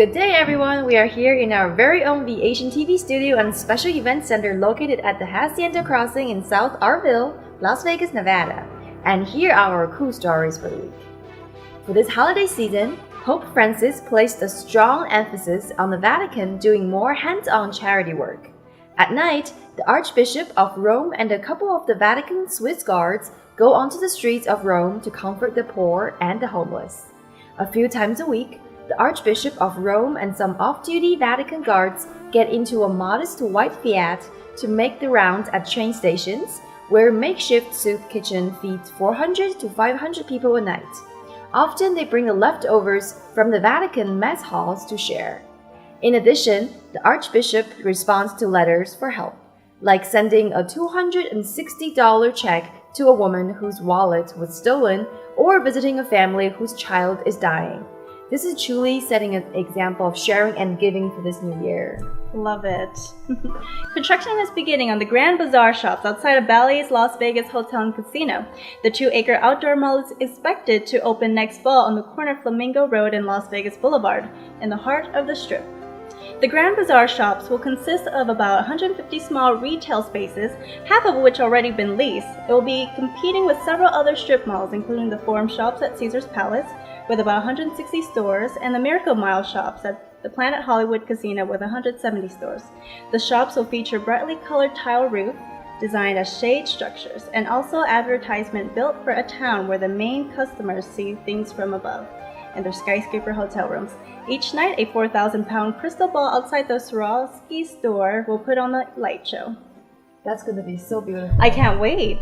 Good day, everyone. We are here in our very own VASIANTV studio and special event center located at the VASIANTV crossing in South Arville, Las Vegas, Nevada. And here are our cool stories for the week. For this holiday season, Pope Francis placed a strong emphasis on the Vatican doing more hands-on charity work. At night, the Archbishop of Rome and a couple of the Vatican Swiss guards go onto the streets of Rome to comfort the poor and the homeless. A few times a week, the Archbishop of Rome and some off-duty Vatican guards get into a modest white Fiat to make the rounds at train stations, where a makeshift soup kitchen feeds 400 to 500 people a night. Often they bring the leftovers from the Vatican mess halls to share. In addition, the Archbishop responds to letters for help, like sending a $260 check to a woman whose wallet was stolen or visiting a family whose child is dying. This is truly setting an example of sharing and giving for this new year. Love it. Construction is beginning on the Grand Bazaar shops outside of Bally's Las Vegas Hotel and Casino. The 2-acre outdoor mall is expected to open next fall on the corner of Flamingo Road and Las Vegas Boulevard, in the heart of the Strip. The Grand Bazaar shops will consist of about 150 small retail spaces, half of which already been leased. It will be competing with several other strip malls, including the Forum shops at Caesars Palace, with about 160 stores, and the Miracle Mile shops at the Planet Hollywood Casino with 170 stores. The shops will feature brightly colored tile roof, designed as shade structures, and also advertisement built for a town where the main customers see things from above, and their skyscraper hotel rooms. Each night, a 4,000-pound crystal ball outside the Swarovski store will put on a light show. That's going to be so beautiful. I can't wait.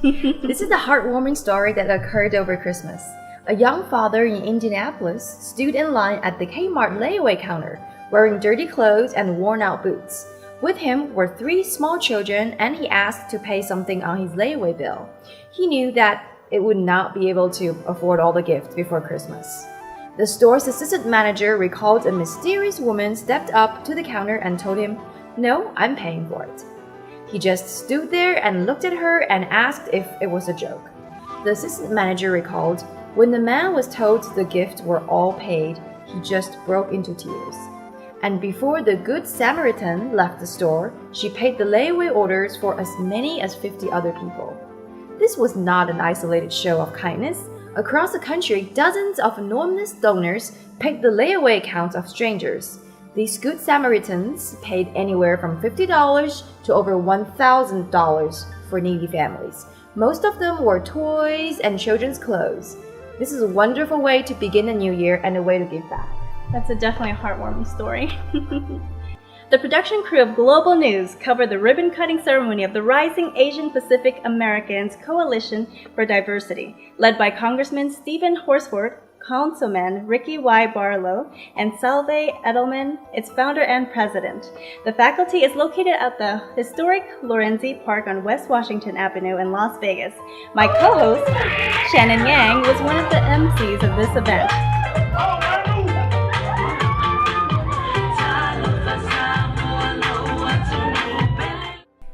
This is a heartwarming story that occurred over Christmas. A young father in Indianapolis stood in line at the Kmart layaway counter, wearing dirty clothes and worn-out boots. With him were 3 small children, and he asked to pay something on his layaway bill. He knew that it would not be able to afford all the gifts before Christmas. The store's assistant manager recalled a mysterious woman stepped up to the counter and told him, "No, I'm paying for it." He just stood there and looked at her and asked if it was a joke. The assistant manager recalled, when the man was told the gifts were all paid, he just broke into tears. And before the Good Samaritan left the store, she paid the layaway orders for as many as 50 other people. This was not an isolated show of kindness. Across the country, dozens of anonymous donors paid the layaway accounts of strangers. These Good Samaritans paid anywhere from $50 to over $1,000 for needy families. Most of them were toys and children's clothes. This is a wonderful way to begin a new year and a way to give back. That's definitely a heartwarming story. The production crew of Global News covered the ribbon-cutting ceremony of the Rising Asian Pacific Americans Coalition for Diversity, led by Congressman Stephen Horsford, Councilman Ricky Y. Barlow, and Salve Edelman, its founder and president. The faculty is located at the historic Lorenzi Park on West Washington Avenue in Las Vegas. My co-host, Shannon Yang, was one of the MCs of this event.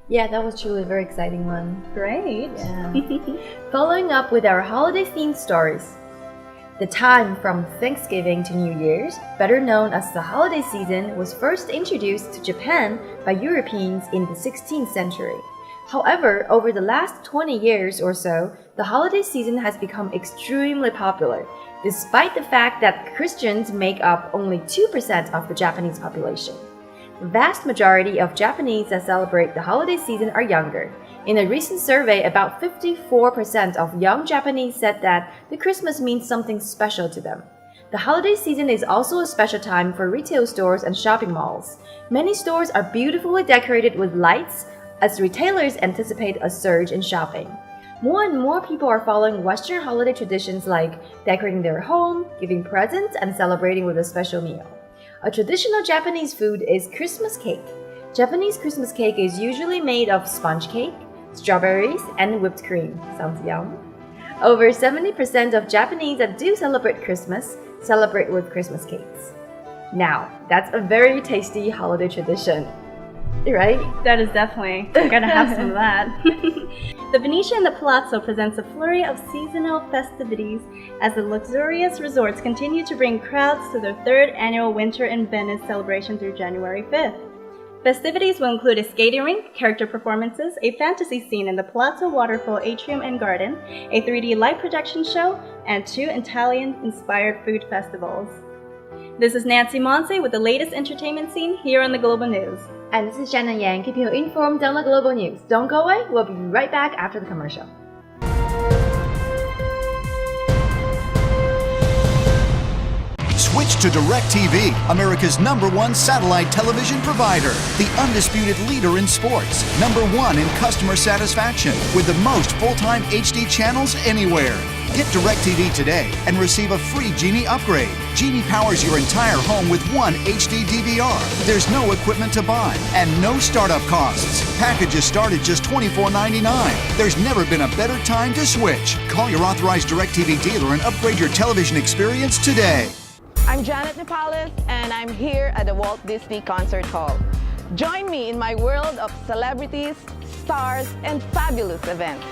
Yeah, that was truly a very exciting one. Great. Yeah. Following up with our holiday-themed stories. The time from Thanksgiving to New Year's, better known as the holiday season, was first introduced to Japan by Europeans in the 16th century. However, over the last 20 years or so, the holiday season has become extremely popular, despite the fact that Christians make up only 2% of the Japanese population. The vast majority of Japanese that celebrate the holiday season are younger. In a recent survey, about 54% of young Japanese said that the Christmas means something special to them. The holiday season is also a special time for retail stores and shopping malls. Many stores are beautifully decorated with lights as retailers anticipate a surge in shopping. More and more people are following Western holiday traditions like decorating their home, giving presents, and celebrating with a special meal. A traditional Japanese food is Christmas cake. Japanese Christmas cake is usually made of sponge cake, strawberries, and whipped cream. Sounds yum. Over 70% of Japanese that do celebrate Christmas celebrate with Christmas cakes. Now, that's a very tasty holiday tradition. right? That is definitely gonna have some of that. The Venetian and the Palazzo presents a flurry of seasonal festivities as the luxurious resorts continue to bring crowds to their third annual Winter in Venice celebration through January 5th. Festivities will include a skating rink, character performances, a fantasy scene in the Palazzo Waterfall Atrium and Garden, a 3D light projection show, and 2 Italian-inspired food festivals. This is Nancy Monse with the latest entertainment scene here on the Global News. And this is Shannon Yang, keeping you informed on the global news. Don't go away, we'll be right back after the commercial. Switch to DirecTV, America's #1 satellite television provider, the undisputed leader in sports, #1 in customer satisfaction, with the most full-time HD channels anywhere. Get DirecTV today and receive a free Genie upgrade. Genie powers your entire home with 1 HD DVR. There's no equipment to buy and no startup costs. Packages start at just $24.99. There's never been a better time to switch. Call your authorized DirecTV dealer and upgrade your television experience today. I'm Janet Nepales, and I'm here at the Walt Disney Concert Hall. Join me in my world of celebrities, stars, and fabulous events.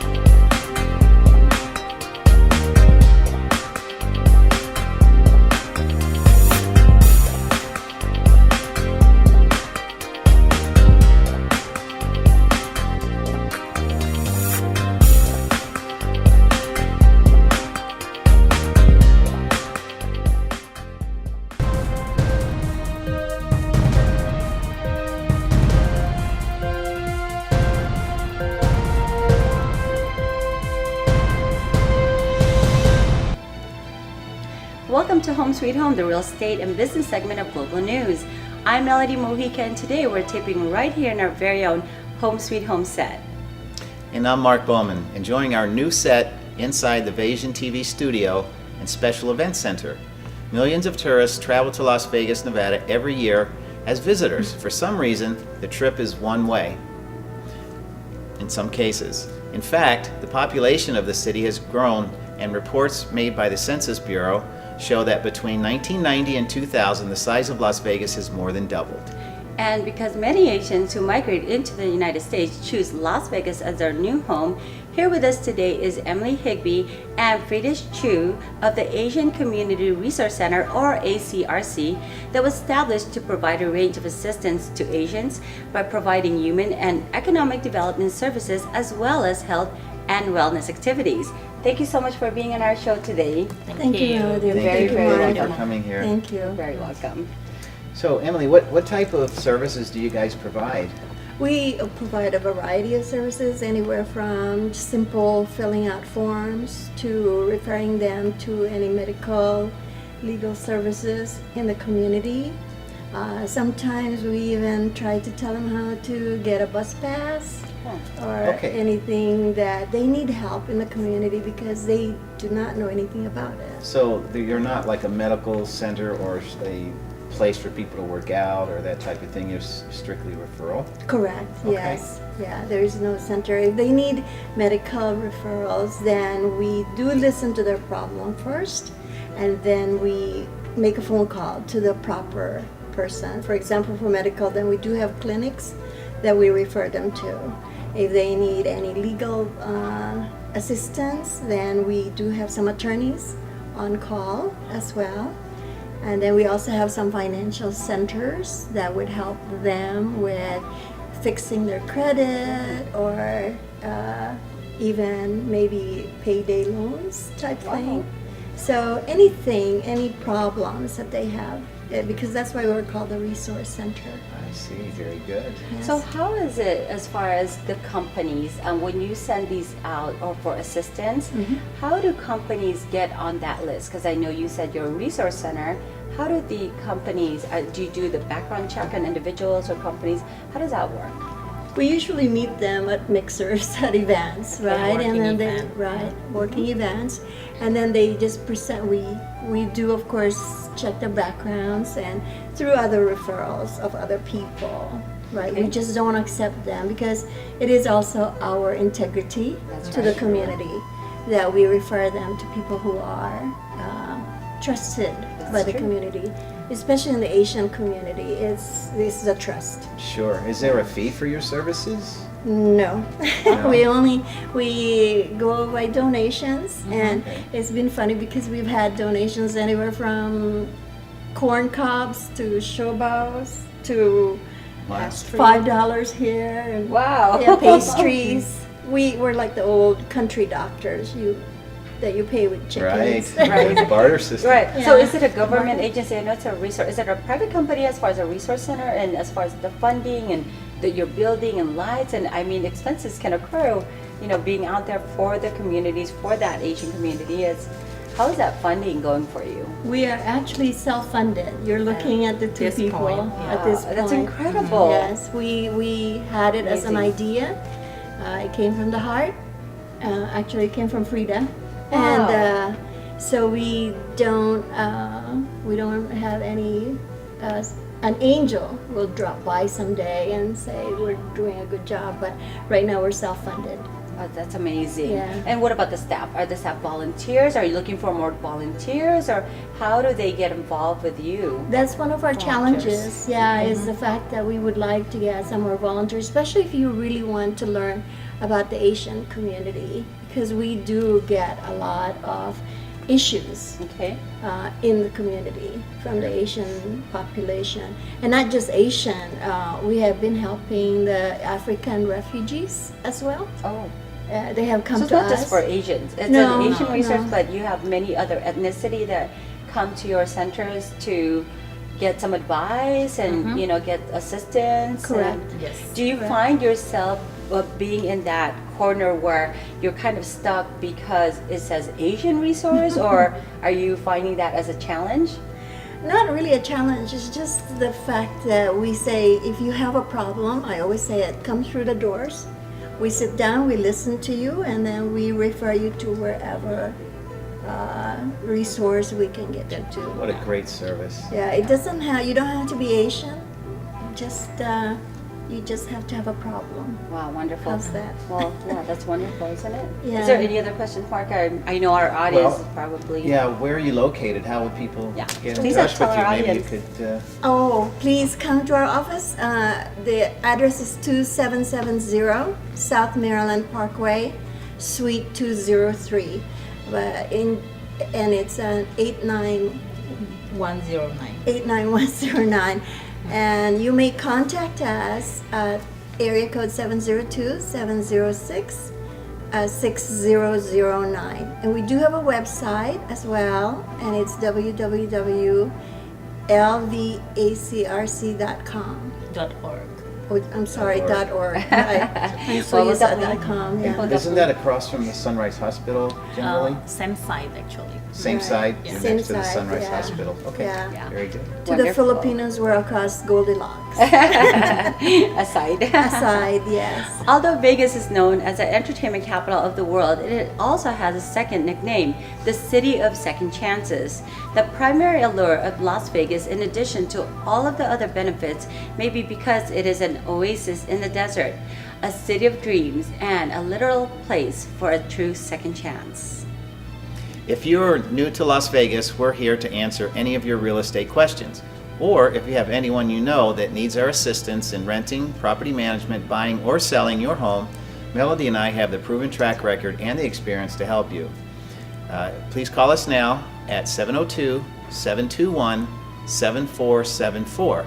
Welcome to Home Sweet Home, the real estate and business segment of Global News. I'm Melody Mojica, and today we're taping right here in our very own Home Sweet Home set. And I'm Mark Bowman, enjoying our new set inside the VASIANTV studio and special event center. Millions of tourists travel to Las Vegas, Nevada every year as visitors. For some reason, the trip is one way in some cases. In fact, the population of the city has grown, and reports made by the Census Bureau show that between 1990 and 2000, the size of Las Vegas has more than doubled. And because many Asians who migrate into the United States choose Las Vegas as their new home, here with us today is Emily Higby and Friedish Chu of the Asian Community Resource Center, or ACRC, that was established to provide a range of assistance to Asians by providing human and economic development services as well as health and wellness activities. Thank you so much for being on our show today. Thank you, Melody. Thank very, you very for welcome. coming here. Thank you. You're very welcome. So, Emily, what type of services do you guys provide? We provide a variety of services, anywhere from simple filling out forms to referring them to any medical, legal services in the community. Sometimes we even try to tell them how to get a bus pass or anything that they need help in the community because they do not know anything about it. So you're not like a medical center or a place for people to work out or that type of thing. You're strictly referral? Correct, Okay. yes. Yeah, there is no center. If they need medical referrals, then we do listen to their problem first, and then we make a phone call to the proper person. For example, for medical, then we do have clinics that we refer them to. If they need any legal assistance, then we do have some attorneys on call as well. And then we also have some financial centers that would help them with fixing their credit or even maybe payday loans type thing. So anything, any problems that they have, because that's why we're called the Resource Center. I see, very good. Yes. So how is it as far as the companies, when you send these out or for assistance, how do companies get on that list? Because I know you said you're a resource center. How do the companies, do you do the background check on individuals or companies? How does that work? We usually meet them at mixers at events, right? working And then event. working events, and then they just present. We do, of course, check their backgrounds and through other referrals of other people, right? We just don't accept them because it is also our integrity to the community that we refer them to people who are trusted by the community. especially in the Asian community, it's a trust. Sure. Is there a fee for your services? No, No? we go by donations, and Okay. it's been funny because we've had donations anywhere from corn cobs to show bows to Wow. $5 here, and Wow. yeah, pastries. We're like the old country doctors that you pay with Right. chickens. Right. The barter system. Right. So Yeah. is it a government agency? I know it's a resource. Is it a private company as far as a resource center and as far as the funding and your building and lights? And I mean, expenses can occur, being out there for the communities, for that Asian community. How is that funding going for you? We are actually self-funded. You're looking at the two this people point, at this point. That's incredible. Yes, we had it as an Amazing. idea. It came from the heart. Actually, it came from Frida, Wow. and so we don't have any. An angel will drop by someday and say we're doing a good job, but right now we're self-funded. Oh, that's amazing. Yeah. And what about the staff? Are the staff volunteers? Are you looking for more volunteers, or how do they get involved with you? That's one of our challenges. Yeah, is Mm-hmm. the fact that we would like to get some more volunteers, especially if you really want to learn about the Asian community, because we do get a lot of issues Okay. in the community from the Asian population, and not just Asian. We have been helping the African refugees as well. Oh. They have come So it's to not us. just for Asians. It's No, an Asian no, resource, no. but you have many other ethnicity that come to your centers to get some advice and get assistance. Correct. And Yes. do you find yourself being in that corner where you're kind of stuck because it says Asian resource, or are you finding that as a challenge? Not really a challenge, it's just the fact that we say if you have a problem, I always say it, come through the doors. We sit down, we listen to you, and then we refer you to wherever resource we can get you to. What a great service. Yeah, it doesn't have, you don't have to be Asian, just you just have to have a problem. Wow, wonderful. How's that? Well, yeah, that's wonderful, isn't it? Yeah. Is there any other questions, Mark? I know our audience Well, is probably... Yeah, where are you located? How would people Yeah. get in Please touch tell with you? our Maybe you audience. could. Oh, please come to our office. The address is 2770 South Maryland Parkway, Suite 203. And it's an 109. 89109. And you may contact us at area code 702-706-6009. And we do have a website as well, and it's www.lvacrc.com. .org. Oh, I'm sorry, .org. .org. I'm so Well, used to definitely. .com. Yeah. Isn't that across from the Sunrise Hospital generally? Same side actually. Same right. side, Yeah. you're Same next to the side, Sunrise yeah. Hospital. Okay, Yeah. very good. To the Wonderful. Filipinos, we're across Goldilocks. Aside. Aside, yes. Although Vegas is known as the entertainment capital of the world, it also has a second nickname, the City of Second Chances. The primary allure of Las Vegas, in addition to all of the other benefits, may be because it is an oasis in the desert, a city of dreams, and a literal place for a true second chance. If you're new to Las Vegas, we're here to answer any of your real estate questions. Or if you have anyone you know that needs our assistance in renting, property management, buying, or selling your home, Melody and I have the proven track record and the experience to help you. Please call us now at 702-721-7474.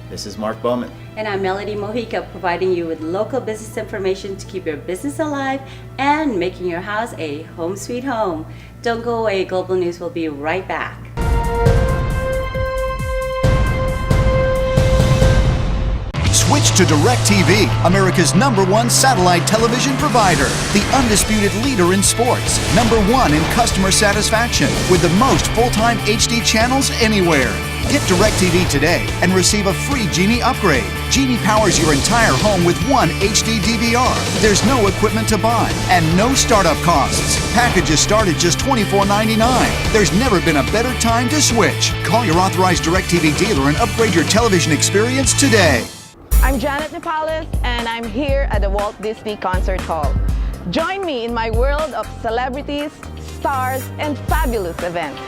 This is Mark Bowman. And I'm Melody Mojica, providing you with local business information to keep your business alive and making your house a home sweet home. Don't go away, Global News will be right back. Switch to DirecTV, America's #1 satellite television provider, the undisputed leader in sports, #1 in customer satisfaction, with the most full-time HD channels anywhere. Get DirecTV today and receive a free Genie upgrade. Genie powers your entire home with one HD DVR. There's no equipment to buy and no startup costs. Packages start at just $24.99. There's never been a better time to switch. Call your authorized DirecTV dealer and upgrade your television experience today. I'm Janet Nepales, and I'm here at the Walt Disney Concert Hall. Join me in my world of celebrities, stars, and fabulous events.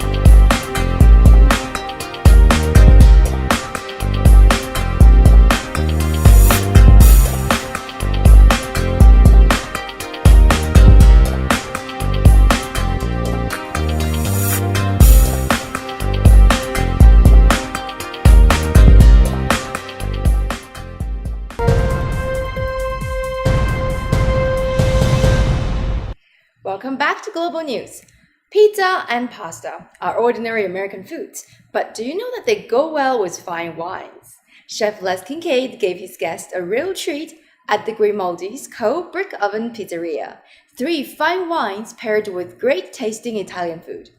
Welcome back to Global News. Pizza and pasta are ordinary American foods, but do you know that they go well with fine wines? Chef Les Kincaid gave his guests a real treat at the Grimaldi's Cold Brick Oven Pizzeria. 3 fine wines paired with great tasting Italian food.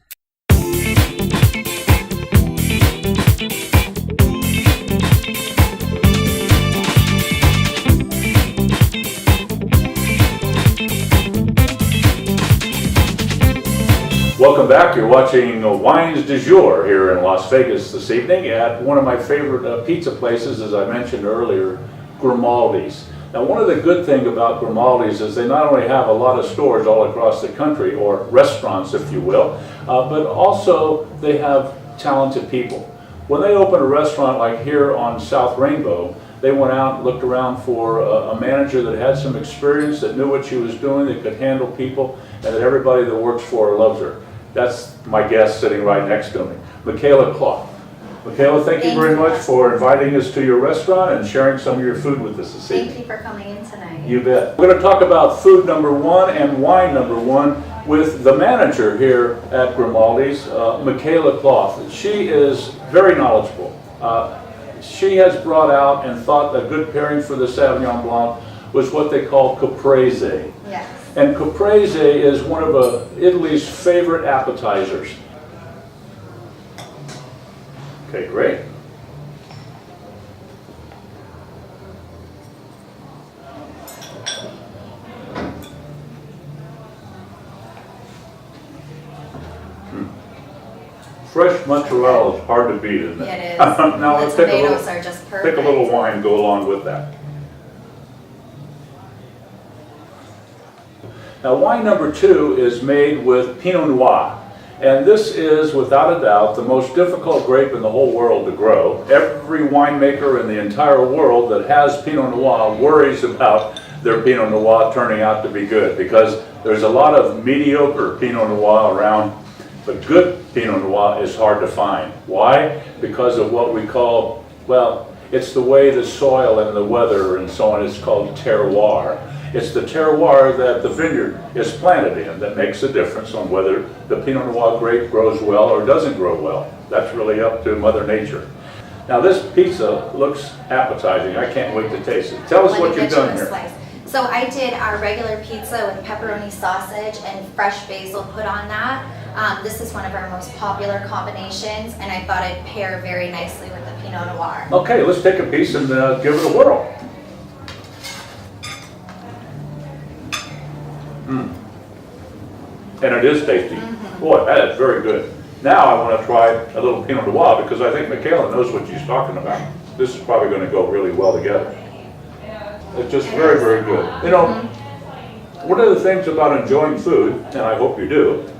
Welcome back. You're watching Wines du Jour here in Las Vegas this evening at one of my favorite pizza places, as I mentioned earlier, Grimaldi's. Now, one of the good things about Grimaldi's is they not only have a lot of stores all across the country, or restaurants, if you will, but also they have talented people. When they opened a restaurant like here on South Rainbow, they went out and looked around for a manager that had some experience, that knew what she was doing, that could handle people, and that everybody that works for her loves her. That's my guest sitting right next to me, Michaela Clough. Michaela, thank you very much for inviting us to your restaurant and sharing some of your food with us this evening. Thank you for coming in tonight. You bet. We're going to talk about food number 1 and wine number 1 with the manager here at Grimaldi's, Michaela Clough. She is very knowledgeable. She has brought out and thought a good pairing for the Sauvignon Blanc was what they call caprese. Yes. And caprese is one of Italy's favorite appetizers. Okay, great. Fresh mozzarella is hard to beat, isn't it? It is. Now The let's take tomatoes are just perfect. a little wine and go along with that. Now, wine number 2 is made with Pinot Noir. And this is, without a doubt, the most difficult grape in the whole world to grow. Every winemaker in the entire world that has Pinot Noir worries about their Pinot Noir turning out to be good, because there's a lot of mediocre Pinot Noir around, but good Pinot Noir is hard to find. Why? Because of what we call, well, it's the way the soil and the weather and so on is called terroir. It's the terroir that the vineyard is planted in that makes a difference on whether the Pinot Noir grape grows well or doesn't grow well. That's really up to Mother Nature. Now, this pizza looks appetizing. I can't wait to taste it. Tell us what you've done here. Slice. So I did our regular pizza with pepperoni sausage and fresh basil put on that. This is one of our most popular combinations, and I thought it'd pair very nicely with the Pinot Noir. Okay, let's take a piece and give it a whirl. And it is tasty. Boy, that is very good. Now I want to try a little Pinot Noir because I think Michaela knows what she's talking about. This is probably going to go really well together. It's just very, very good. You know, one of the things about enjoying food, and I hope you do,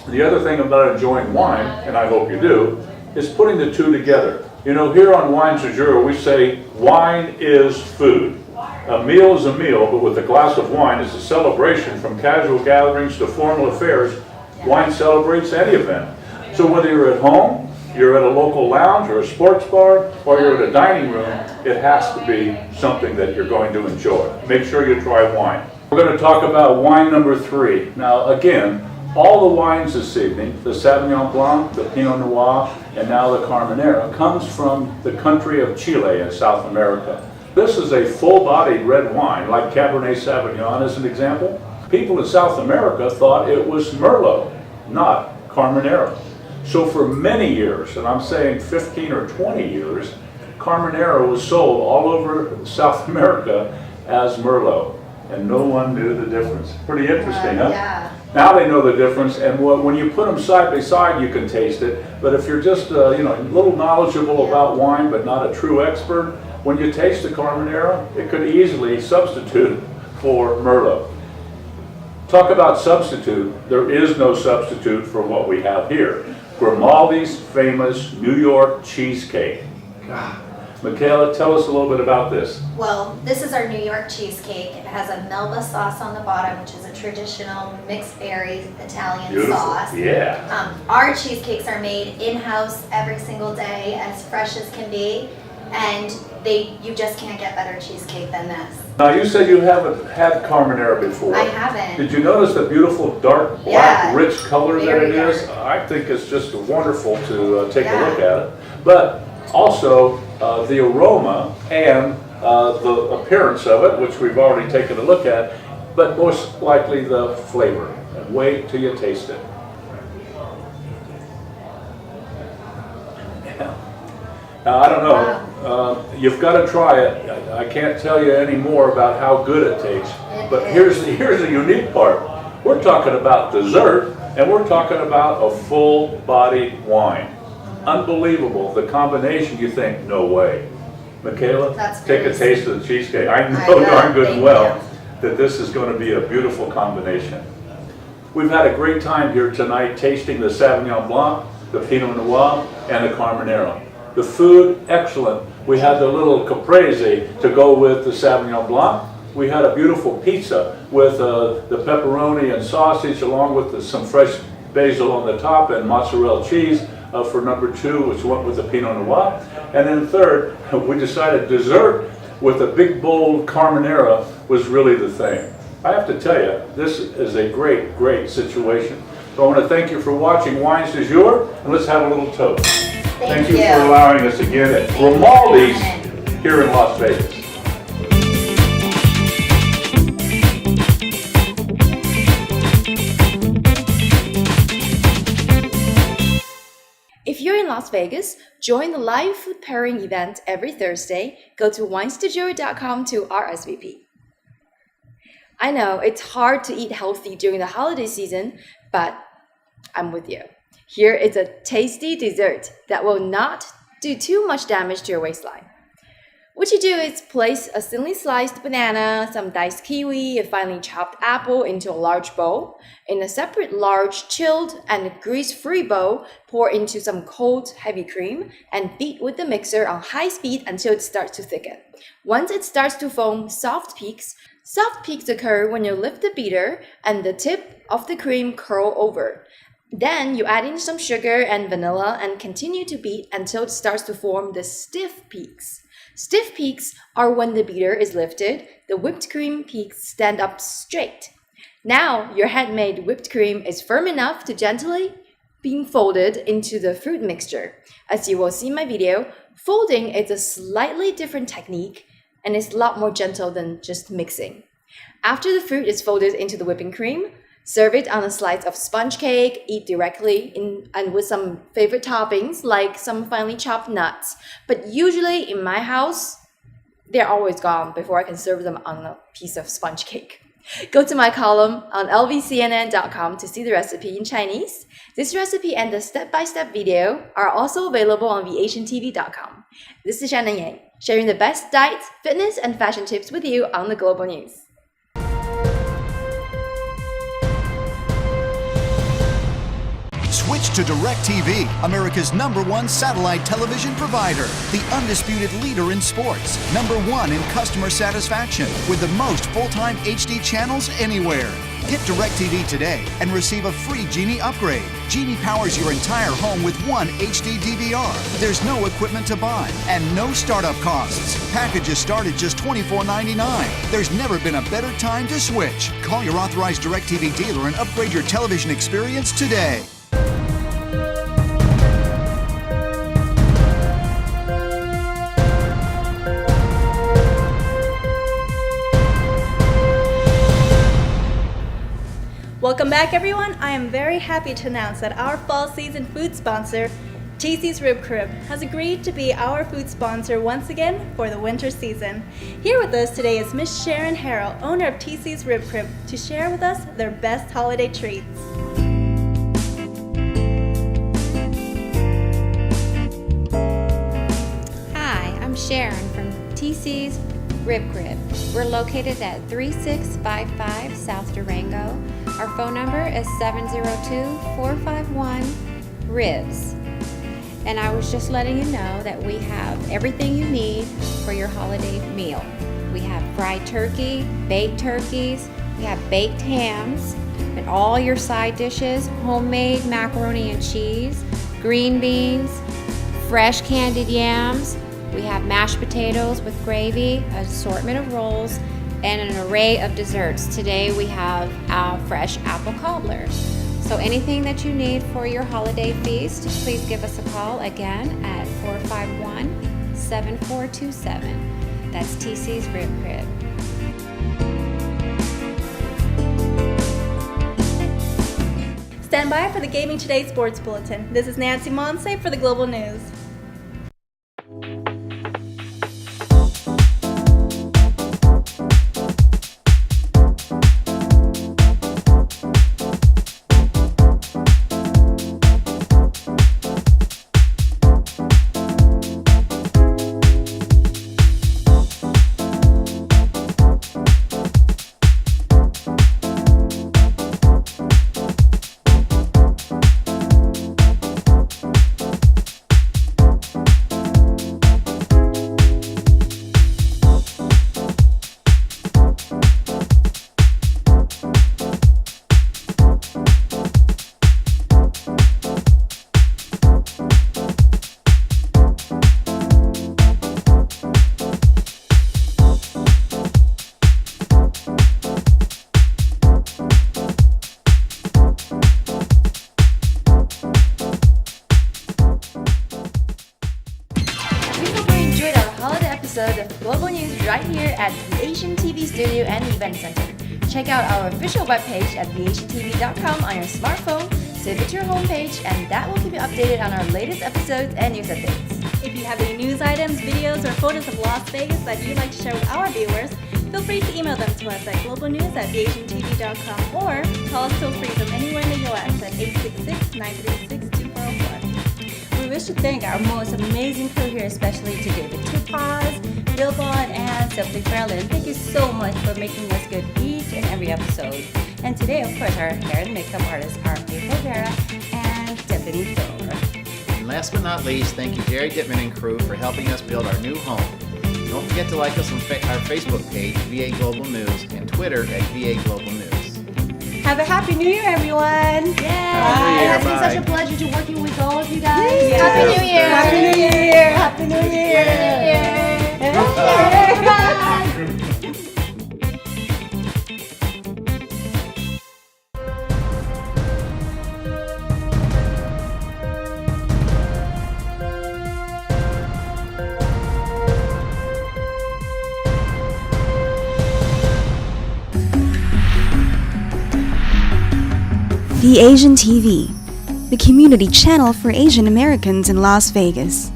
the other thing about enjoying wine, and I hope you do, is putting the two together. You know, here on Wines du Jour, we say wine is food. A meal is a meal, but with a glass of wine is a celebration. From casual gatherings to formal affairs, wine celebrates any event. So whether you're at home, you're at a local lounge or a sports bar, or you're at a dining room, it has to be something that you're going to enjoy. Make sure you try wine. We're going to talk about wine number 3. Now again, all the wines this evening, the Sauvignon Blanc, the Pinot Noir, and now the Carmenere, comes from the country of Chile in South America. This is a full-bodied red wine, like Cabernet Sauvignon as an example. People in South America thought it was Merlot, not Carmenere. So for many years, and I'm saying 15 or 20 years, Carmenere was sold all over South America as Merlot, and no one knew the difference. Pretty interesting, huh? Yeah. Now they know the difference, and when you put them side by side, you can taste it. But if you're just you know, a little knowledgeable about wine, but not a true expert, when you taste the Carmenere, it could easily substitute for Merlot. Talk about substitute. There is no substitute for what we have here. Grimaldi's famous New York cheesecake. God. Michaela, tell us a little bit about this. Well, this is our New York cheesecake. It has a Melba sauce on the bottom, which is a traditional mixed berry Italian Beautiful. sauce. Yeah. Our cheesecakes are made in-house every single day, as fresh as can be, and you just can't get better cheesecake than this. Now, you said you haven't had carbonara before. I haven't. Did you notice the beautiful dark black Yeah, rich color that very it is? dark. I think it's just wonderful to take a Yeah. look at it. But also the aroma and the appearance of it, which we've already taken a look at, but most likely the flavor. And wait till you taste it. Yeah. Now, I don't know, you've got to try it. I can't tell you any more about how good it tastes. But here's the unique part. We're talking about dessert, and we're talking about a full-bodied wine. Unbelievable. The combination, you think, no way. Michaela, That's take a crazy. taste of the cheesecake. I I know will. darn good and Thank well you. that this is going to be a beautiful combination. We've had a great time here tonight tasting the Sauvignon Blanc, the Pinot Noir, and the Carbonara. The food, excellent. We had the little caprese to go with the Sauvignon Blanc. We had a beautiful pizza with the pepperoni and sausage along with some fresh basil on the top and mozzarella cheese for number 2, which went with the Pinot Noir. And then third, we decided dessert with a big bowl carbonara was really the thing. I have to tell you, this is a great, great situation. So I want to thank you for watching Wines du Jour, and let's have a little toast. Thank you for allowing us again at Grimaldi's here in Las Vegas. If you're in Las Vegas, join the live food pairing event every Thursday. Go to winestudio.com to RSVP. I know it's hard to eat healthy during the holiday season, but I'm with you. Here is a tasty dessert that will not do too much damage to your waistline. What you do is place a thinly sliced banana, some diced kiwi, a finely chopped apple into a large bowl. In a separate large, chilled, and grease-free bowl, pour into some cold, heavy cream and beat with the mixer on high speed until it starts to thicken. Once it starts to foam soft peaks occur when you lift the beater and the tip of the cream curl over. Then you add in some sugar and vanilla and continue to beat until it starts to form the stiff peaks. Stiff peaks are when the beater is lifted, the whipped cream peaks stand up straight. Now your handmade whipped cream is firm enough to gently being folded into the fruit mixture. As you will see in my video, folding is a slightly different technique and it's a lot more gentle than just mixing. After the fruit is folded into the whipping cream, serve it on a slice of sponge cake, eat directly and with some favorite toppings like some finely chopped nuts. But usually in my house, they're always gone before I can serve them on a piece of sponge cake. Go to my column on lvcnn.com to see the recipe in Chinese. This recipe and the step-by-step video are also available on VASIANTV.com. This is Shannon Yang, sharing the best diet, fitness, and fashion tips with you on the Global News. Switch to DirecTV, America's #1 satellite television provider, the undisputed leader in sports, #1 in customer satisfaction, with the most full-time HD channels anywhere. Get DirecTV today and receive a free Genie upgrade. Genie powers your entire home with one HD DVR. There's no equipment to buy and no startup costs. Packages start at just $24.99. There's never been a better time to switch. Call your authorized DirecTV dealer and upgrade your television experience today. Welcome back, everyone. I am very happy to announce that our fall season food sponsor, TC's Rib Crib, has agreed to be our food sponsor once again for the winter season. Here with us today is Miss Sharon Harrell, owner of TC's Rib Crib, to share with us their best holiday treats. Hi, I'm Sharon from TC's Rib Crib. We're located at 3655 South Durango. Our phone number is 702-451-RIBS. And I was just letting you know that we have everything you need for your holiday meal. We have fried turkey, baked turkeys, we have baked hams, and all your side dishes, homemade macaroni and cheese, green beans, fresh candied yams. We have mashed potatoes with gravy, an assortment of rolls, and an array of desserts. Today we have our fresh apple cobbler. So anything that you need for your holiday feast, please give us a call again at 451-7427. That's TC's Rib Crib. Stand by for the Gaming Today Sports Bulletin. This is Nancy Monse for the Global News. Episode of Global News right here at the VASIANTV Studio and Event Center. Check out our official webpage at VASIANTV.com on your smartphone, save it to your homepage, and that will keep you updated on our latest episodes and news updates. If you have any news items, videos, or photos of Las Vegas that you'd like to share with our viewers, feel free to email them to us at globalnews@VASIANTV.com or call us toll-free from anywhere in the U.S. at 866-936-2404. We wish to thank our most amazing crew here, especially to David Tupaz, Bill Bond, and Simply Fairland. Thank you so much for making us good each and every episode. And today, of course, our hair and makeup artists are April Vera and Tiffany Thor. And last but not least, thank you Jerry Dittman and crew for helping us build our new home. Don't forget to like us on our Facebook page, VA Global News, and Twitter at VA Global News. Have a Happy New Year, everyone! Yeah, Happy New Year, it's been bye. such a pleasure to working with all of you guys. Yeah. Happy New Year! Happy New Year! Happy New Year! VASIANTV, the community channel for Asian Americans in Las Vegas.